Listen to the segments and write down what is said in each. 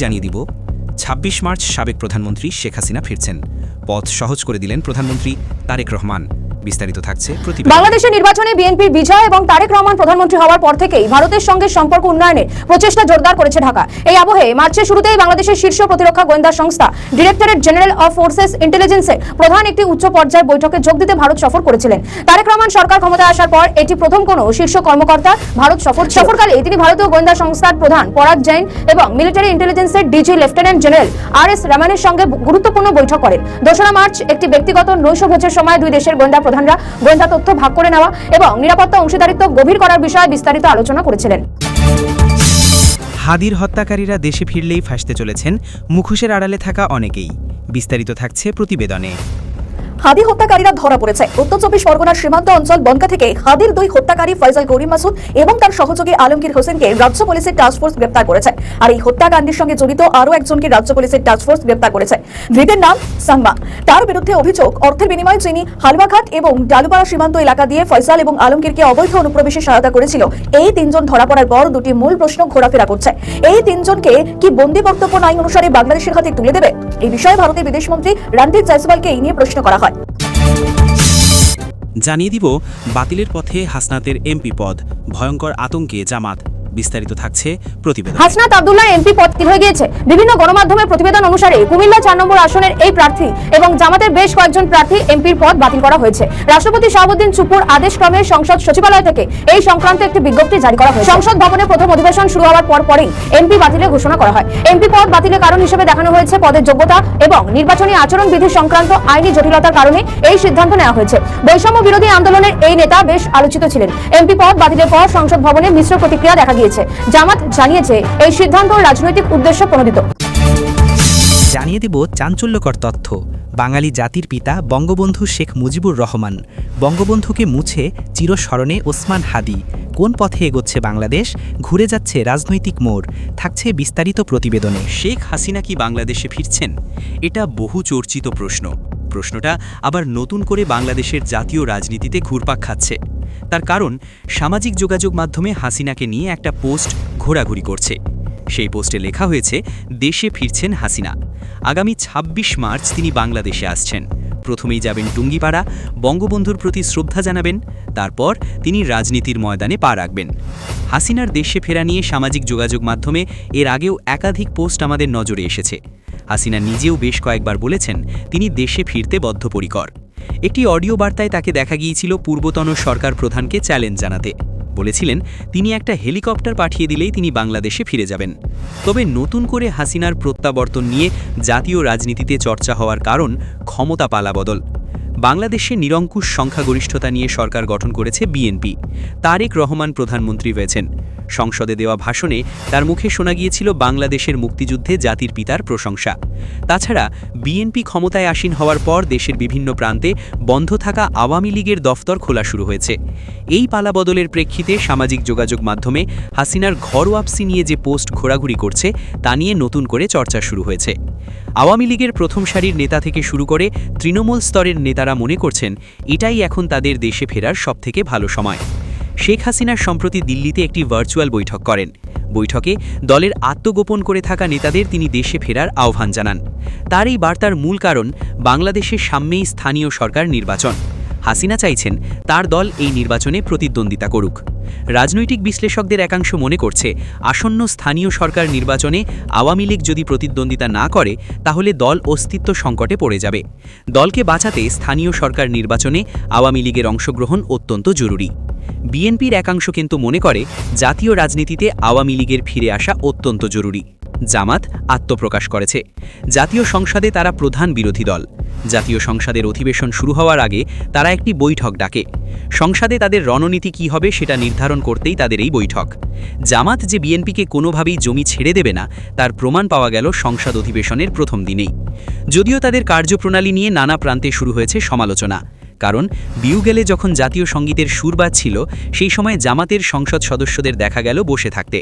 জানিয়ে দিব ২৬ মার্চ সাবেক প্রধানমন্ত্রী শেখ হাসিনা ফিরছেন। পথ সহজ করে দিলেন প্রধানমন্ত্রী তারেক রহমান। বিস্তারিত থাকছে প্রতিবেদন। বাংলাদেশের নির্বাচনে বিএনপির বিজয় এবং তারেক রহমান প্রধানমন্ত্রী হওয়ার পর থেকেই ভারতের সঙ্গে সম্পর্ক উন্নয়নের প্রচেষ্টা জোরদার করেছে ঢাকা। এই আবহে মার্চের শুরুতেই বাংলাদেশের শীর্ষ প্রতিরক্ষা গোয়েন্দা সংস্থা ডিরেক্টরেট জেনারেল অফ ফোর্সেস ইন্টেলিজেন্সের প্রধান একটি উচ্চ পর্যায়ের বৈঠকে যোগ দিতে ভারত সফর করেছিলেন। তারেক রহমান সরকার ক্ষমতায় আসার পর এটি প্রথম কোনো শীর্ষ কর্মকর্তা ভারত সফরকালে তিনি ভারতীয় গোয়েন্দা সংস্থার প্রধান পরাগ জৈন এবং মিলিটারি ইন্টেলিজেন্সের ডিজি লেফটেন্যান্ট জেনারেল আর.এস. রামানের সঙ্গে গুরুত্বপূর্ণ বৈঠক করেন। ২রা মার্চ একটি ব্যক্তিগত নৈশভোজের সময় দুই দেশের গোয়েন্দা প্রধানরা গোয়েন্দা তথ্য ভাগ করে নেওয়া এবং নিরাপত্তা অংশীদারিত্ব গভীর করার বিষয়ে বিস্তারিত আলোচনা করেছিলেন। হাদির হত্যাকারীরা দেশে ফিরলেই ফাঁসতে চলেছেন মুখোশের আড়ালে থাকা অনেকেই। বিস্তারিত থাকছে প্রতিবেদনে। হাদি হত্যাকারীরা ধরা পড়েছে। উত্তর চব্বিশ পরগনার সীমান্ত অঞ্চল বনকা থেকে হাদির দুই হত্যাকারী ফয়সাল করিম মাসুদ এবং তার সহযোগী আলমগীর হোসেনকে রাজ্য পুলিশের টাস্কফোর্স গ্রেপ্তার করেছে। আর এই হত্যাকাণ্ডের সঙ্গে জড়িত আরও একজনকে রাজ্য পুলিশের টাস্কফোর্স গ্রেপ্তার করেছে। ধৃতের নাম সাম্বা। তার বিরুদ্ধে অভিযোগ, অর্থের বিনিময়ে যিনি হালুয়াঘাট এবং ডালুপাড়া সীমান্ত এলাকা দিয়ে ফয়সাল এবং আলমগীরকে অবৈধ অনুপ্রবেশে সহায়তা করেছিল। এই তিনজন ধরা পড়ার পর দুটি মূল প্রশ্ন ঘোরাফেরা করছে। এই তিনজনকে কি বন্দী বক্তব্য আইন অনুসারে বাংলাদেশের হাতে তুলে দেবে? এই বিষয়ে ভারতের বিদেশমন্ত্রী রণদীপ জয়সওয়ালকে এই নিয়ে প্রশ্ন করা হয়। জানিয়ে দিব বাতিলের পথে হাসনাতের এমপি পদ, ভয়ঙ্কর আতঙ্কে জামাত। বিস্তারিত থাকছে প্রতিবেদন। হাসনাত আব্দুল্লাহ এমপি পদ বাতিল হয়ে গিয়েছে। বিভিন্ন গণমাধ্যমের প্রতিবেদন অনুসারে কুমিল্লা ৪ নম্বর আসনের এই প্রার্থী এবং জামাতের বেশ কয়েকজন প্রার্থী এমপির পদ বাতিল করা হয়েছে। রাষ্ট্রপতি শাহাবুদ্দিন চুপুর আদেশক্রমে সংসদ সচিবালয় থেকে এই সংক্রান্ত একটি বিজ্ঞপ্তি জারি করা হয়েছে। সংসদ ভবনে প্রথম অধিবেশন শুরু হওয়ার পরেই এমপি বাতিলের ঘোষণা করা হয়। এমপি পদ বাতিলের কারণ হিসেবে দেখানো হয়েছে পদের যোগ্যতা এবং নির্বাচনী আচরণ বিধি সংক্রান্ত আইনি জটিলতার কারণে এই সিদ্ধান্ত নেওয়া হয়েছে। বৈষম্য বিরোধী আন্দোলনের এই নেতা বেশ আলোচিত ছিলেন। এমপি পদ বাতিলের পর সংসদ ভবনে মিশ্র প্রতিক্রিয়া দেখা গিয়েছে। জামাত জানিয়েছে এই সিদ্ধান্ত রাজনৈতিক উদ্দেশ্য প্রণোদিত। জানিয়ে দেব চাঞ্চল্যকর তথ্য। বাঙালি জাতির পিতা বঙ্গবন্ধু শেখ মুজিবুর রহমান। বঙ্গবন্ধুকে মুছে চিরস্মরণে ওসমান হাদি। কোন পথে এগোচ্ছে বাংলাদেশ? ঘুরে যাচ্ছে রাজনৈতিক মোড়। থাকছে বিস্তারিত প্রতিবেদনে। শেখ হাসিনা কি বাংলাদেশে ফিরছেন? এটা বহু চর্চিত প্রশ্ন। প্রশ্নটা আবার নতুন করে বাংলাদেশের জাতীয় রাজনীতিতে ঘুরপাক খাচ্ছে। তার কারণ, সামাজিক যোগাযোগ মাধ্যমে হাসিনাকে নিয়ে একটা পোস্ট ঘোরাঘুরি করছে। সেই পোস্টে লেখা হয়েছে, দেশে ফিরছেন হাসিনা। আগামী ২৬ মার্চ তিনি বাংলাদেশে আসছেন। প্রথমেই যাবেন টুঙ্গিপাড়া, বঙ্গবন্ধুর প্রতি শ্রদ্ধা জানাবেন। তারপর তিনি রাজনীতির ময়দানে পা রাখবেন। হাসিনার দেশে ফেরা নিয়ে সামাজিক যোগাযোগ মাধ্যমে এর আগেও একাধিক পোস্ট আমাদের নজরে এসেছে। হাসিনা নিজেও বেশ কয়েকবার বলেছেন তিনি দেশে ফিরতে বদ্ধপরিকর। একটি অডিও বার্তায় তাকে দেখা গিয়েছিল পূর্বতন সরকার প্রধানকে চ্যালেঞ্জ জানাতে। বলেছিলেন তিনি একটা হেলিকপ্টার পাঠিয়ে দিলেই তিনি বাংলাদেশে ফিরে যাবেন। তবে নতুন করে হাসিনার প্রত্যাবর্তন নিয়ে জাতীয় রাজনীতিতে চর্চা হওয়ার কারণ ক্ষমতা পালাবদল। বাংলাদেশে নিরঙ্কুশ সংখ্যাগরিষ্ঠতা নিয়ে সরকার গঠন করেছে বিএনপি। তারেক রহমান প্রধানমন্ত্রী হয়েছেন। সংসদে দেওয়া ভাষণে তার মুখে শোনা গিয়েছিল বাংলাদেশের মুক্তিযুদ্ধে জাতির পিতার প্রশংসা। তাছাড়া বিএনপি ক্ষমতায় আসীন হওয়ার পর দেশের বিভিন্ন প্রান্তে বন্ধ থাকা আওয়ামী লীগের দফতর খোলা শুরু হয়েছে। এই পালাবদলের প্রেক্ষিতে সামাজিক যোগাযোগ মাধ্যমে হাসিনার ঘর ওয়াপসি নিয়ে যে পোস্ট ঘোরাঘুরি করছে তা নিয়ে নতুন করে চর্চা শুরু হয়েছে। আওয়ামী লীগের প্রথম সারির নেতা থেকে শুরু করে তৃণমূল স্তরের নেতারা মনে করছেন এটাই এখন তাদের দেশে ফেরার সবথেকে ভালো সময়। শেখ হাসিনার সম্প্রতি দিল্লিতে একটি ভার্চুয়াল বৈঠক করেন। বৈঠকে দলের আত্মগোপন করে থাকা নেতাদের তিনি দেশে ফেরার আহ্বান জানান। তার এই বার্তার মূল কারণ বাংলাদেশের সামনেই স্থানীয় সরকার নির্বাচন। হাসিনা চাইছেন তার দল এই নির্বাচনে প্রতিদ্বন্দ্বিতা করুক। রাজনৈতিক বিশ্লেষকদের একাংশ মনে করছে আসন্ন স্থানীয় সরকার নির্বাচনে আওয়ামী লীগ যদি প্রতিদ্বন্দ্বিতা না করে তাহলে দল অস্তিত্ব সংকটে পড়ে যাবে। দলকে বাঁচাতে স্থানীয় সরকার নির্বাচনে আওয়ামী লীগের অংশগ্রহণ অত্যন্ত জরুরি। বিএনপির একাংশ কিন্তু মনে করে জাতীয় রাজনীতিতে আওয়ামী লীগের ফিরে আসা অত্যন্ত জরুরি। জামাত আত্মপ্রকাশ করেছে। জাতীয় সংসদে তারা প্রধান বিরোধী দল। জাতীয় সংসদের অধিবেশন শুরু হওয়ার আগে তারা একটি বৈঠক ডাকে। সংসদে তাদের রণনীতি কী হবে সেটা নির্ধারণ করতেই তাদের এই বৈঠক। জামাত যে বিএনপিকে কোনোভাবেই জমি ছেড়ে দেবে না তার প্রমাণ পাওয়া গেল সংসদ অধিবেশনের প্রথম দিনেই। যদিও তাদের কার্যপ্রণালী নিয়ে নানা প্রান্তে শুরু হয়েছে সমালোচনা। কারণ বিউগেলে যখন জাতীয় সঙ্গীতের সুর বাজছিল সেই সময় জামাতের সংসদ সদস্যদের দেখা গেল বসে থাকতে।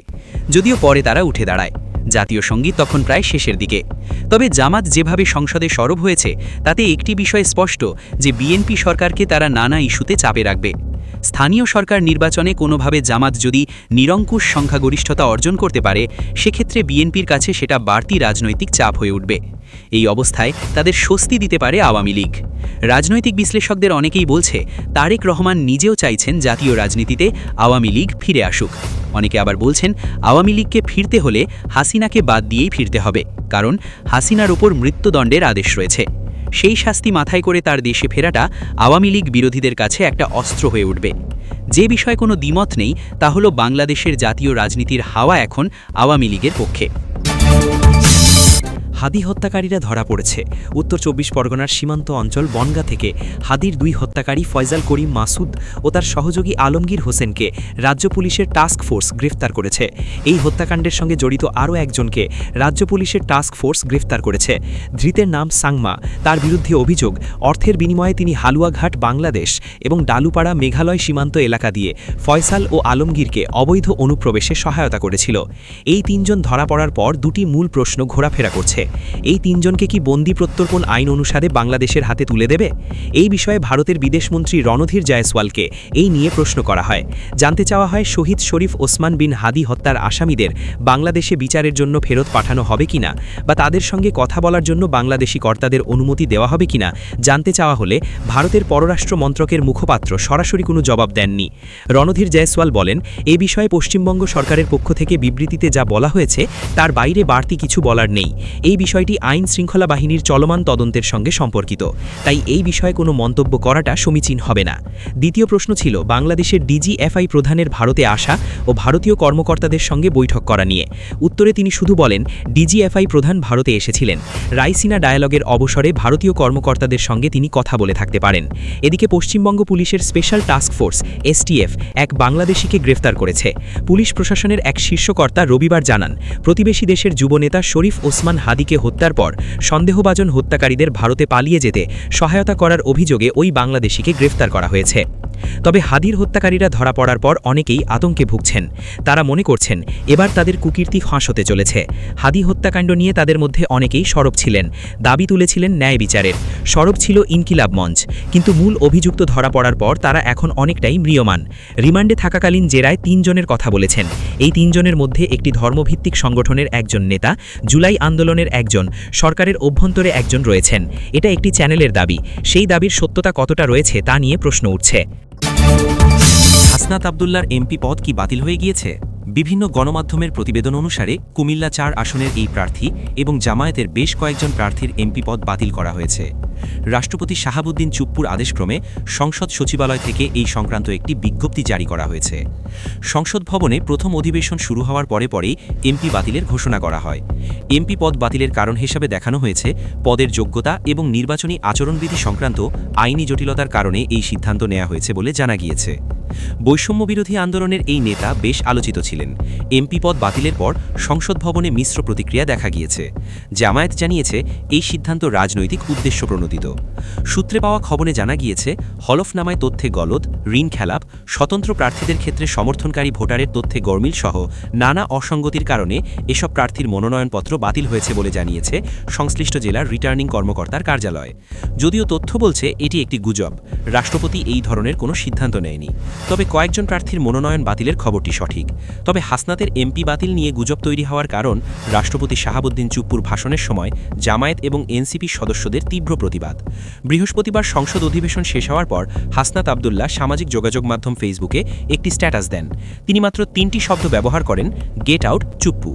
যদিও পরে তারা উঠে দাঁড়ায়। জাতীয় সঙ্গীত তখন প্রায় শেষের দিকে। তবে জামাত যেভাবে সংসদে সরব হয়েছে তাতে একটি বিষয় স্পষ্ট যে বিএনপি সরকারকে তারা নানা ইস্যুতে চাপে রাখবে। স্থানীয় সরকার নির্বাচনে কোনোভাবে জামাত যদি নিরঙ্কুশ সংখ্যাগরিষ্ঠতা অর্জন করতে পারে, সেক্ষেত্রে বিএনপির কাছে সেটা বাড়তি রাজনৈতিক চাপ হয়ে উঠবে। এই অবস্থায় তাদের স্বস্তি দিতে পারে আওয়ামী লীগ। রাজনৈতিক বিশ্লেষকদের অনেকেই বলছে, তারেক রহমান নিজেও চাইছেন জাতীয় রাজনীতিতে আওয়ামী লীগ ফিরে আসুক। অনেকে আবার বলছেন, আওয়ামী লীগকে ফিরতে হলে হাসিনাকে বাদ দিয়েই ফিরতে হবে, কারণ হাসিনার ওপর মৃত্যুদণ্ডের আদেশ রয়েছে। সেই শাস্তি মাথায় করে তার দেশে ফেরাটা আওয়ামী লীগ বিরোধীদের কাছে একটা অস্ত্র হয়ে উঠবে। যে বিষয়ে কোনো দ্বিমত নেই তা হলো বাংলাদেশের জাতীয় রাজনীতির হাওয়া এখন আওয়ামী লীগের পক্ষে। হাদি হত্যাকারীরা ধরা পড়েছে। উত্তর ২৪ পরগনার সীমান্ত অঞ্চল বনগাঁ থেকে হাদির ২ হত্যাকারী ফয়জাল করিম মাসুদ ও তার সহযোগী আলমগীর হোসেনকে রাজ্য পুলিশের টাস্ক ফোর্স গ্রেফতার করেছে। এই হত্যাকাণ্ডের সঙ্গে জড়িত আরও একজনকে রাজ্য পুলিশের টাস্ক ফোর্স গ্রেফতার করেছে। ধৃতের নাম সাংমা। তার বিরুদ্ধে অভিযোগ, অর্থের বিনিময়ে তিনি হালুয়াঘাট বাংলাদেশ এবং ডালুপাড়া মেঘালয় সীমান্ত এলাকা দিয়ে ফয়সাল ও আলমগীরকে অবৈধ অনুপ্রবেশে সহায়তা করেছিল। এই ৩ জন ধরা পড়ার পর দুটি মূল প্রশ্ন ঘোরাফেরা করছে। এই ৩ জনকে কি বন্দি প্রত্যর্পণ আইন অনুসারে বাংলাদেশের হাতে তুলে দেবে? এই বিষয়ে ভারতের বিদেশমন্ত্রী রণধীর জয়সওয়ালকে এই নিয়ে প্রশ্ন করা হয়। জানতে চাওয়া হয়, শহীদ শরীফ ওসমান বিন হাদি হত্যার আসামিদের বাংলাদেশে বিচারের জন্য ফেরত পাঠানো হবে কিনা, বা তাদের সঙ্গে কথা বলার জন্য বাংলাদেশি কর্তাদের অনুমতি দেওয়া হবে কিনা জানতে চাওয়া হলে ভারতের পররাষ্ট্র মন্ত্রকের মুখপাত্র সরাসরি কোনো জবাব দেননি। রণধীর জয়সওয়াল বলেন, এ বিষয়ে পশ্চিমবঙ্গ সরকারের পক্ষ থেকে বিবৃতিতে যা বলা হয়েছে তার বাইরে বাড়তি কিছু বলার নেই। এই বিষয়টি আইন শৃঙ্খলা বাহিনীর চলমান তদন্তের সঙ্গে সম্পর্কিত, তাই এই বিষয়ে কোনো মন্তব্য করাটা সমীচীন হবে না। দ্বিতীয় প্রশ্ন ছিল বাংলাদেশের ডিজিএফআই প্রধানের ভারতে আসা ও ভারতীয় কর্মকর্তাদের সঙ্গে বৈঠক করা নিয়ে। উত্তরে তিনি শুধু বলেন, ডিজিএফআই প্রধান ভারতে এসেছিলেন, রাইসিনা ডায়ালগের অবসরে ভারতীয় কর্মকর্তাদের সঙ্গে তিনি কথা বলে থাকতে পারেন। এদিকে পশ্চিমবঙ্গ পুলিশের স্পেশাল টাস্ক ফোর্স এসটিএফ এক বাংলাদেশিকে গ্রেফতার করেছে। পুলিশ প্রশাসনের এক শীর্ষকর্তা রবিবার জানান, প্রতিবেশী দেশের যুবনেতা শরীফ ওসমান হাদিকে হত্যার পর সন্দেহভাজন হত্যাকারীদের ভারতে পালিয়ে যেতে সহায়তা করার অভিযোগে ওই বাংলাদেশিকে গ্রেফতার করা হয়েছে। তবে হাদির হত্যাকারীরা ধরা পড়ার পর অনেকেই আতঙ্কে ভুগছেন। তারা মনে করছেন এবার তাদের কুকীর্তি ফাঁস হতে চলেছে। হাদি হত্যাকাণ্ড নিয়ে তাদের মধ্যে অনেকেই সরব ছিলেন, দাবি তুলেছিলেন ন্যায় বিচারের। সরব ছিল ইনকিলাব মঞ্চ, কিন্তু মূল অভিযুক্ত ধরা পড়ার পর তারা এখন অনেকটাই ম্রিয়মাণ। রিমান্ডে থাকাকালীন জেরায় ৩ জনের কথা বলেছেন। এই ৩ জনের মধ্যে একটি ধর্মভিত্তিক সংগঠনের একজন নেতা, জুলাই আন্দোলনের একজন, সরকারের অভ্যন্তরে একজন রয়েছেন। এটা একটি চ্যানেলের দাবি। সেই দাবির সত্যতা কতটা রয়েছে তা নিয়ে প্রশ্ন উঠছে। হাসনাত আবদুল্লার এমপি পদ কি বাতিল হয়ে গিয়েছে? বিভিন্ন গণমাধ্যমের প্রতিবেদন অনুসারে কুমিল্লা ৪ আসনের এই প্রার্থী এবং জামায়াতের বেশ কয়েকজন প্রার্থীর এমপি পদ বাতিল করা হয়েছে। রাষ্ট্রপতি শাহাবুদ্দিন চুপ্পুর আদেশক্রমে সংসদ সচিবালয় থেকে এই সংক্রান্ত একটি বিজ্ঞপ্তি জারি করা হয়েছে। সংসদ ভবনে প্রথম অধিবেশন শুরু হওয়ার পরেই এমপি বাতিলের ঘোষণা করা হয়। এমপি পদ বাতিলের কারণ হিসাবে দেখানো হয়েছে, পদের যোগ্যতা এবং নির্বাচনী আচরণবিধি সংক্রান্ত আইনি জটিলতার কারণে এই সিদ্ধান্ত নেওয়া হয়েছে বলে জানা গিয়েছে। বৈষম্যবিরোধী আন্দোলনের এই নেতা বেশ আলোচিত ছিলেন। এমপি পদ বাতিলের পর সংসদ ভবনে মিশ্র প্রতিক্রিয়া দেখা গিয়েছে। জামায়াত জানিয়েছে এই সিদ্ধান্ত রাজনৈতিক উদ্দেশ্য প্রণোদিত। সূত্রে পাওয়া খবরে জানা গিয়েছে, হলফনামায় তথ্যে গলদ, ঋণ খেলাপ, স্বতন্ত্র প্রার্থীদের ক্ষেত্রে সমর্থনকারী ভোটারের তথ্যে গরমিল সহ নানা অসঙ্গতির কারণে এসব প্রার্থীর মনোনয়নপত্র বাতিল হয়েছে বলে জানিয়েছে সংশ্লিষ্ট জেলার রিটার্নিং কর্মকর্তার কার্যালয়। যদিও তথ্য বলছে এটি একটি গুজব, রাষ্ট্রপতি এই ধরনের কোনো সিদ্ধান্ত নেয়নি। তবে কয়েকজন প্রার্থীর মনোনয়ন বাতিলের খবরটি সঠিক। তবে হাসনাতের এমপি বাতিল নিয়ে গুজব তৈরি হওয়ার কারণ রাষ্ট্রপতি শাহাবুদ্দিন চুপ্পুর ভাষণের সময় জামায়াত এবং এনসিপি সদস্যদের তীব্র প্রতিবাদ। বৃহস্পতিবার সংসদ অধিবেশন শেষ হওয়ার পর হাসনাত আবদুল্লাহ সামাজিক যোগাযোগ মাধ্যম ফেসবুকে একটি স্ট্যাটাস দেন। তিনি মাত্র 3টি শব্দ ব্যবহার করেন, গেট আউট চুপ্পু।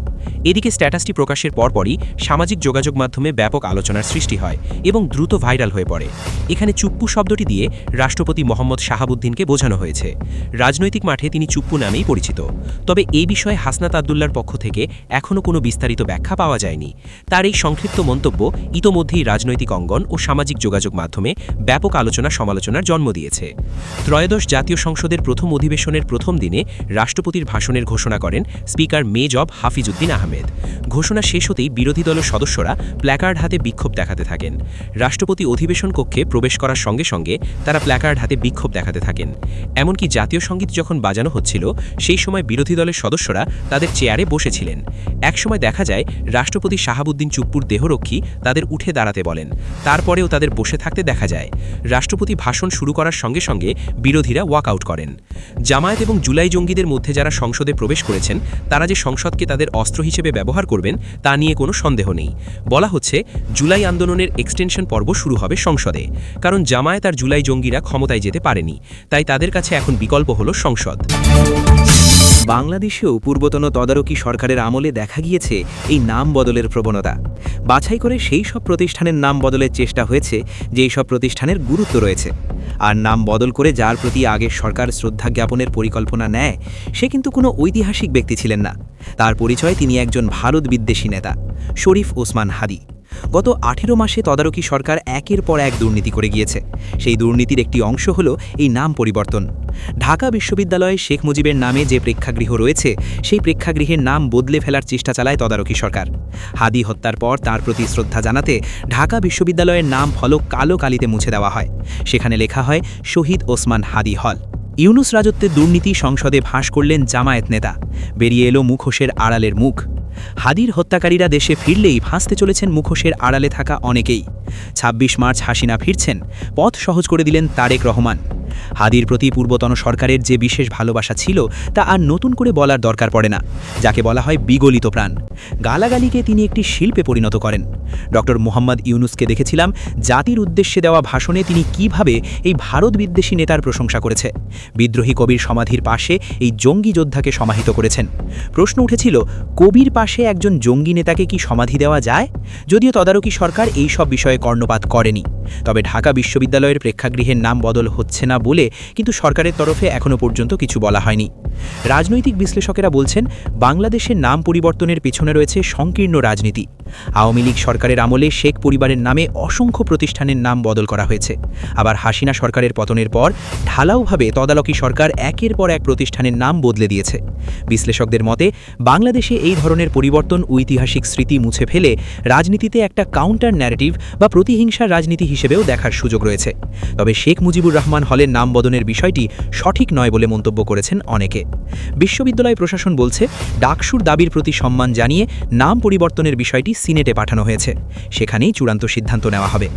এদিকে স্ট্যাটাসটি প্রকাশের পরপরই সামাজিক যোগাযোগ মাধ্যমে ব্যাপক আলোচনার সৃষ্টি হয় এবং দ্রুত ভাইরাল হয়ে পড়ে। এখানে চুপ্পু শব্দটি দিয়ে রাষ্ট্রপতি মোহাম্মদ শাহাবুদ্দিনকে বোঝানো হয়েছে। রাজনৈতিক মাঠে তিনি চুপ্পু নামেই পরিচিত। তবে এই বিষয়ে হাসনাত আবদুল্লার পক্ষ থেকে এখনও কোনো বিস্তারিত ব্যাখ্যা পাওয়া যায়নি। তার এই সংক্ষিপ্ত মন্তব্য ইতোমধ্যেই রাজনৈতিক অঙ্গন ও সামাজিক যোগাযোগ মাধ্যমে ব্যাপক আলোচনা সমালোচনার জন্ম দিয়েছে। ত্রয়োদশ জাতীয় সংসদের প্রথম অধিবেশনের প্রথম দিনে রাষ্ট্রপতির ভাষণের ঘোষণা করেন স্পিকার মেজব হাফিজউদ্দিন আহমেদ। ঘোষণা শেষ হতেই বিরোধী দলের সদস্যরা প্ল্যাকার্ড হাতে বিক্ষোভ দেখাতে থাকেন। রাষ্ট্রপতি অধিবেশন কক্ষে প্রবেশ করার সঙ্গে সঙ্গে তারা প্ল্যাকার্ড হাতে বিক্ষোভ দেখাতে থাকেন। এমনকি এমনকি জাতীয় সঙ্গীত যখন বাজানো হচ্ছিল সেই সময় বিরোধী দলের সদস্যরা তাদের চেয়ারে বসেছিলেন। একসময় দেখা যায় রাষ্ট্রপতি শাহাবুদ্দিন চুপ্পুর দেহরক্ষী তাদের উঠে দাঁড়াতে বলেন, তারপরেও তাদের বসে থাকতে দেখা যায়। রাষ্ট্রপতি ভাষণ শুরু করার সঙ্গে সঙ্গে বিরোধীরা ওয়াকআউট করেন। জামায়াত এবং জুলাই জঙ্গিদের মধ্যে যারা সংসদে প্রবেশ করেছেন তারা যে সংসদকে তাদের অস্ত্র হিসেবে ব্যবহার করবেন তা নিয়ে কোনো সন্দেহ নেই। বলা হচ্ছে জুলাই আন্দোলনের এক্সটেনশন পর্ব শুরু হবে সংসদে, কারণ জামায়াত আর জুলাই জঙ্গিরা ক্ষমতায় যেতে পারেনি, তাই তাদের কাছে এখন বিকল্প হলো সংসদ। বাংলাদেশেও পূর্বতন তদারকি সরকারের আমলে দেখা গিয়েছে এই নাম বদলের প্রবণতা। বাছাই করে সেই সব প্রতিষ্ঠানের নাম বদলের চেষ্টা হয়েছে যেই সব প্রতিষ্ঠানের গুরুত্ব রয়েছে। আর নাম বদল করে যার প্রতি আগের সরকার শ্রদ্ধা জ্ঞাপনের পরিকল্পনা নেয় সে কিন্তু কোনো ঐতিহাসিক ব্যক্তি ছিলেন না। তার পরিচয় তিনি একজন ভারত বিদ্বেষী নেতা, শরীফ ওসমান হাদি। গত 18 মাসে তদারকি সরকার একের পর এক দুর্নীতি করে গিয়েছে। সেই দুর্নীতির একটি অংশ হল এই নাম পরিবর্তন। ঢাকা বিশ্ববিদ্যালয়ে শেখ মুজিবের নামে যে প্রেক্ষাগৃহ রয়েছে সেই প্রেক্ষাগৃহের নাম বদলে ফেলার চেষ্টা চালায় তদারকি সরকার। হাদি হত্যার পর তার প্রতি শ্রদ্ধা জানাতে ঢাকা বিশ্ববিদ্যালয়ের নাম ফলক কালো কালিতে মুছে দেওয়া হয়। সেখানে লেখা হয় শহীদ ওসমান হাদি হল। ইউনুস রাজত্বের দুর্নীতি সংসদে ফাঁস করলেন জামায়াত নেতা। বেরিয়ে এলো মুখোশের আড়ালের মুখ। হাদির হত্যাকারীরা দেশে ফিরলেই ফাঁসতে চলেছেন মুখোশের আড়ালে থাকা অনেকেই। ২৬ মার্চ হাসিনা ফিরছেন, পথ সহজ করে দিলেন তারেক রহমান। হাদির প্রতি পূর্বতন সরকারের যে বিশেষ ভালোবাসা ছিল তা আর নতুন করে বলার দরকার পড়ে না, যাকে বলা হয় বিগলিত প্রাণ। গালাগালিকে তিনি একটি শিল্পে পরিণত করেন। ডক্টর মোহাম্মদ ইউনুসকে দেখেছিলাম জাতির উদ্দেশ্যে দেওয়া ভাষণে তিনি কিভাবে এই ভারত বিদ্বেষী নেতার প্রশংসা করেছে। বিদ্রোহী কবির সমাধির পাশে এই জঙ্গি যোদ্ধাকে সমাহিত করেছেন। প্রশ্ন উঠেছিল, কবির পাশে একজন জঙ্গি নেতাকে কি সমাধি দেওয়া যায়? যদিও তদারকি সরকার এই সব বিষয়ে কর্ণপাত করেনি। তবে ঢাকা বিশ্ববিদ্যালয়ের প্রেক্ষাগৃহের নাম বদল হচ্ছে না বলে কিন্তু সরকারের তরফে এখনও পর্যন্ত কিছু বলা হয়নি। রাজনৈতিক বিশ্লেষকেরা বলছেন বাংলাদেশের নাম পরিবর্তনের পিছনে রয়েছে সংকীর্ণ রাজনীতি। আওয়ামী লীগ সরকারের আমলে শেখ পরিবারের নামে অসংখ্য প্রতিষ্ঠানের নাম বদল করা হয়েছে। আবার হাসিনা সরকারের পতনের পর ঢালাওভাবে তদারকি সরকার একের পর এক প্রতিষ্ঠানের নাম বদলে দিয়েছে। বিশ্লেষকদের মতে বাংলাদেশে এই ধরনের পরিবর্তন ঐতিহাসিক স্মৃতি মুছে ফেলে রাজনীতিতে একটা কাউন্টার ন্যারেটিভ বা প্রতিহিংসার রাজনীতি হিসেবেও দেখার সুযোগ রয়েছে। তবে শেখ মুজিবুর রহমান হলের নাম বদলের বিষয়টি সঠিক নয় বলে মন্তব্য করেছেন অনেকে। বিশ্ববিদ্যালয় প্রশাসন বলছে ডাকসুর দাবির প্রতি সম্মান জানিয়ে নাম পরিবর্তনের বিষয়টি সিনেটে পাঠানো হয়েছে, সেখানেই চূড়ান্ত সিদ্ধান্ত নেওয়া হবে।